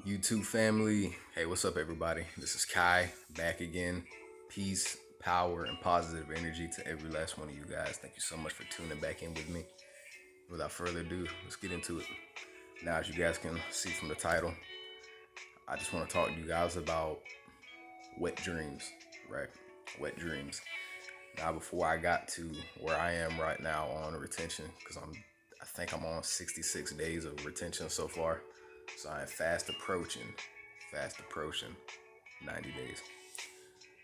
YouTube family. Hey, what's up, everybody? This is Kai back again. Peace, power, and positive energy to every last one of you guys. Thank you so much for tuning back in with me. Without further ado, let's get into it. Now, as you guys can see from the title, I just want to talk to you guys about wet dreams, right? Wet dreams. Now, before I got to where I am right now on retention, because I think I'm on 66 days of retention so far. So I am fast approaching 90 days.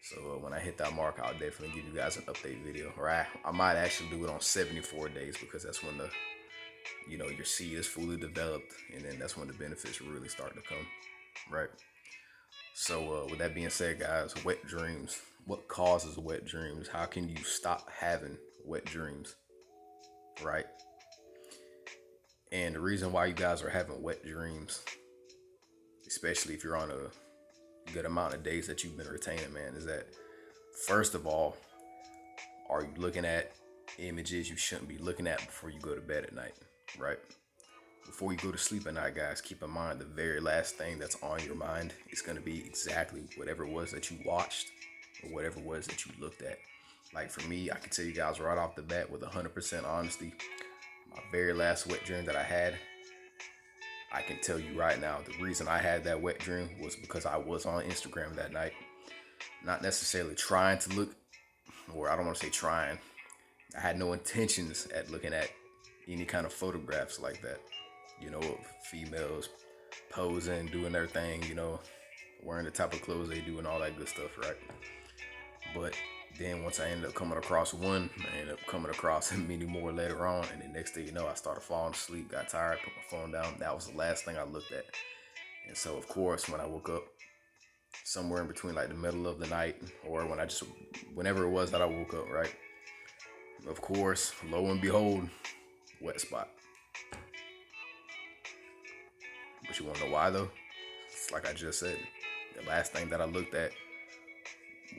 So when I hit that mark, I'll definitely give you guys an update video. Or I might actually do it on 74 days because that's when your seed is fully developed, and then that's when the benefits really start to come, right? So with that being said, guys, wet dreams. What causes wet dreams? How can you stop having wet dreams, right? And the reason why you guys are having wet dreams, especially if you're on a good amount of days that you've been retaining, man, is that first of all, are you looking at images you shouldn't be looking at before you go to bed at night, right? Before you go to sleep at night, guys, keep in mind the very last thing that's on your mind is going to be exactly whatever it was that you watched or whatever it was that you looked at. Like for me, I can tell you guys right off the bat with 100% honesty, my very last wet dream that I had, I can tell you right now, the reason I had that wet dream was because I was on Instagram that night. Not necessarily trying to look, or I don't want to say trying. I had no intentions at looking at any kind of photographs like that. Of females posing, doing their thing, wearing the type of clothes they do and all that good stuff, right? But then once I ended up coming across one, I ended up coming across many more later on. And the next thing you know, I started falling asleep, got tired, put my phone down. That was the last thing I looked at. And so, of course, when I woke up, somewhere in between like the middle of the night or whenever it was that I woke up, right? Of course, lo and behold, wet spot. But you want to know why though? It's like I just said, the last thing that I looked at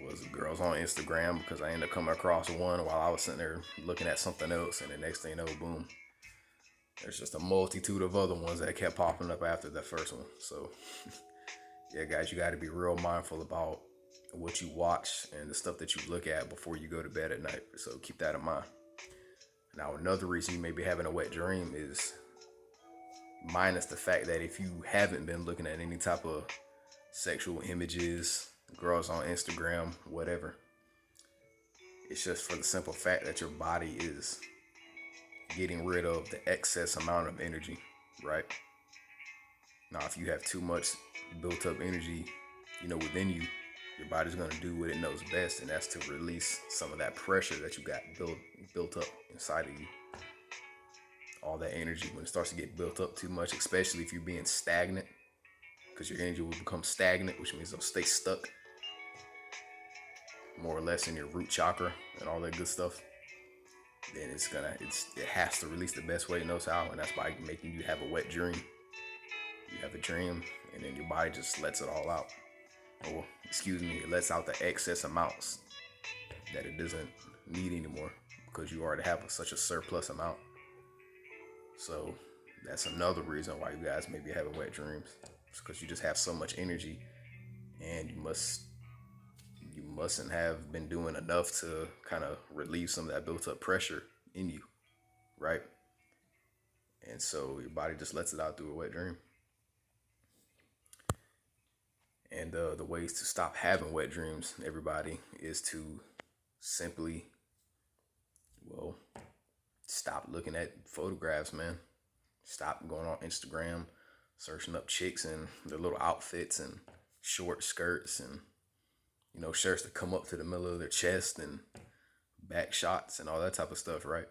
was girls on Instagram because I ended up coming across one while I was sitting there looking at something else, and the next thing you know, boom, there's just a multitude of other ones that kept popping up after that first one. So yeah, guys, you got to be real mindful about what you watch and the stuff that you look at before you go to bed at night. So keep that in mind. Now, another reason you may be having a wet dream is minus the fact that if you haven't been looking at any type of sexual images, girls on Instagram, whatever, it's just for the simple fact that your body is getting rid of the excess amount of energy, right? Now, if you have too much built up energy, within you, your body's going to do what it knows best, and that's to release some of that pressure that you got built up inside of you. All that energy, when it starts to get built up too much, especially if you're being stagnant, because your energy will become stagnant, which means it'll stay stuck more or less in your root chakra and all that good stuff. Then it has to release the best way it knows how, and that's by making you have a wet dream. You have a dream, and then your body just lets it all out. Or, it lets out the excess amounts that it doesn't need anymore because you already have such a surplus amount. So that's another reason why you guys may be having wet dreams. It's because you just have so much energy, and you mustn't have been doing enough to kind of relieve some of that built up pressure in you, right? And so your body just lets it out through a wet dream. And the ways to stop having wet dreams, everybody, is to simply, stop looking at photographs, man. Stop going on Instagram, searching up chicks and their little outfits and short skirts and, shirts that come up to the middle of their chest and back shots and all that type of stuff, right?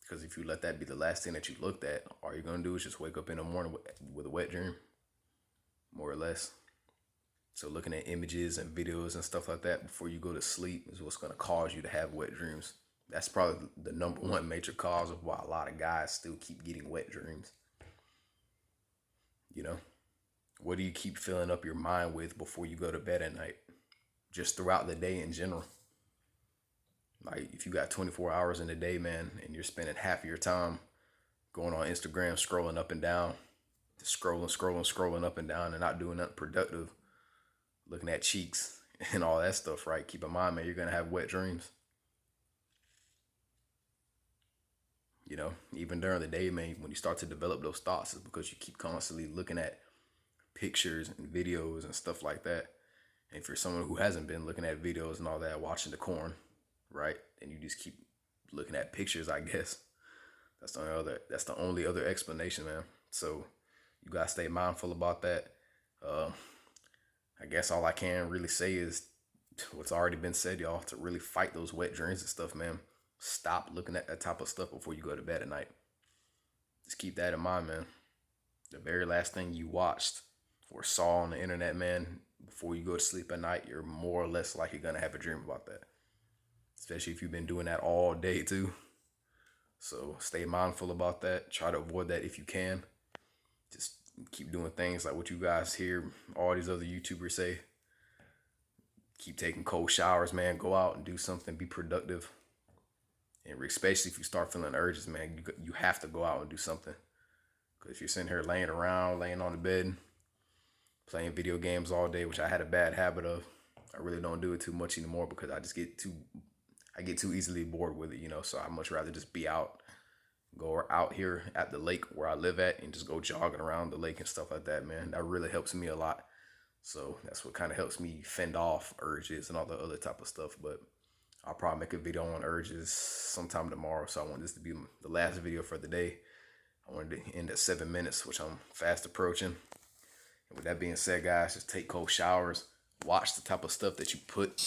Because if you let that be the last thing that you looked at, all you're going to do is just wake up in the morning with a wet dream, more or less. So looking at images and videos and stuff like that before you go to sleep is what's going to cause you to have wet dreams. That's probably the number one major cause of why a lot of guys still keep getting wet dreams. What do you keep filling up your mind with before you go to bed at night? Just throughout the day in general. Like if you got 24 hours in a day, man, and you're spending half of your time going on Instagram, scrolling up and down, Just scrolling up and down and not doing nothing productive, looking at cheeks and all that stuff, right? Keep in mind, man, you're gonna have wet dreams. You know, even during the day, man, when you start to develop those thoughts, it's because you keep constantly looking at pictures and videos and stuff like that. And if you're someone who hasn't been looking at videos and all that, watching the corn, right? And you just keep looking at pictures, I guess. That's the only other explanation, man. So you gotta stay mindful about that. Uh, I guess all I can really say is what's already been said, y'all, to really fight those wet dreams and stuff, man. Stop looking at that type of stuff before you go to bed at night. Just keep that in mind, man. The very last thing you watched or saw on the internet, man, before you go to sleep at night, you're more or less likely gonna have a dream about that. Especially if you've been doing that all day too. So stay mindful about that. Try to avoid that if you can. Just keep doing things like what you guys hear all these other YouTubers say. Keep taking cold showers, man. Go out and do something. Be productive. And especially if you start feeling urges, man, you have to go out and do something. Because if you're sitting here laying around, laying on the bed, playing video games all day, which I had a bad habit of, I really don't do it too much anymore because I get too easily bored with it, you know. So I much rather just be out, go out here at the lake where I live at, and just go jogging around the lake and stuff like that, man. That really helps me a lot. So that's what kind of helps me fend off urges and all the other type of stuff. But I'll probably make a video on urges sometime tomorrow. So I want this to be the last video for the day. I wanted to end at 7 minutes, which I'm fast approaching. And with that being said, guys, just take cold showers. Watch the type of stuff that you put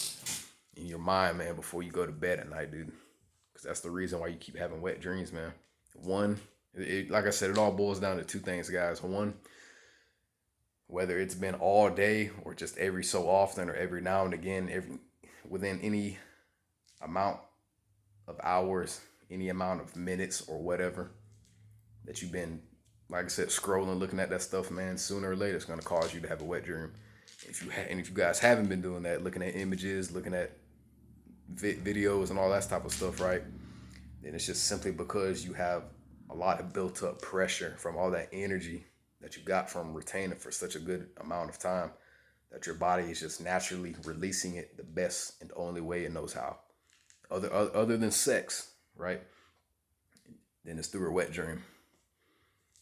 in your mind, man, before you go to bed at night, dude. Because that's the reason why you keep having wet dreams, man. One, like I said, it all boils down to two things, guys. One, whether it's been all day or just every so often or every now and again, within any amount of hours, any amount of minutes or whatever that you've been, like I said, scrolling, looking at that stuff, man, sooner or later it's gonna cause you to have a wet dream. If you guys haven't been doing that, looking at images, looking at videos and all that type of stuff, right? Then it's just simply because you have a lot of built up pressure from all that energy that you got from retaining for such a good amount of time that your body is just naturally releasing it the best and the only way it knows how. Other than sex, right? Then it's through a wet dream.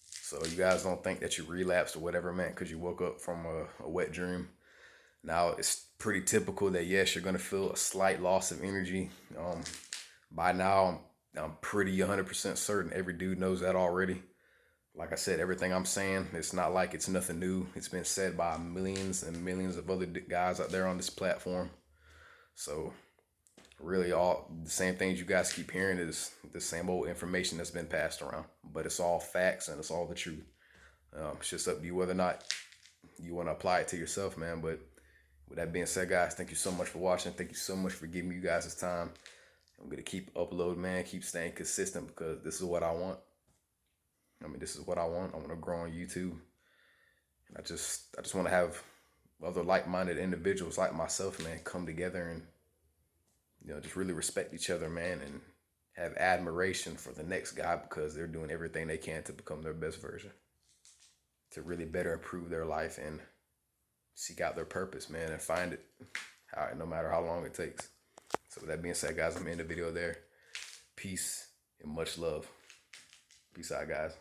So you guys don't think that you relapsed or whatever, man, because you woke up from a wet dream. Now, it's pretty typical that, yes, you're going to feel a slight loss of energy. By now, I'm pretty 100% certain every dude knows that already. Like I said, everything I'm saying, it's not like it's nothing new. It's been said by millions and millions of other guys out there on this platform. So really all the same things you guys keep hearing is the same old information that's been passed around. But it's all facts and it's all the truth. It's just up to you whether or not you want to apply it to yourself, man. But with that being said, guys, thank you so much for watching. Thank you so much for giving you guys this time. I'm going to keep uploading, man. Keep staying consistent because this is what I want. This is what I want. I want to grow on YouTube. And I just want to have other like-minded individuals like myself, man, come together and, you know, just really respect each other, man, and have admiration for the next guy because they're doing everything they can to become their best version, to really better improve their life and seek out their purpose, man, and find it, no matter how long it takes. So with that being said, guys, I'm in the video there. Peace and much love. Peace out, guys.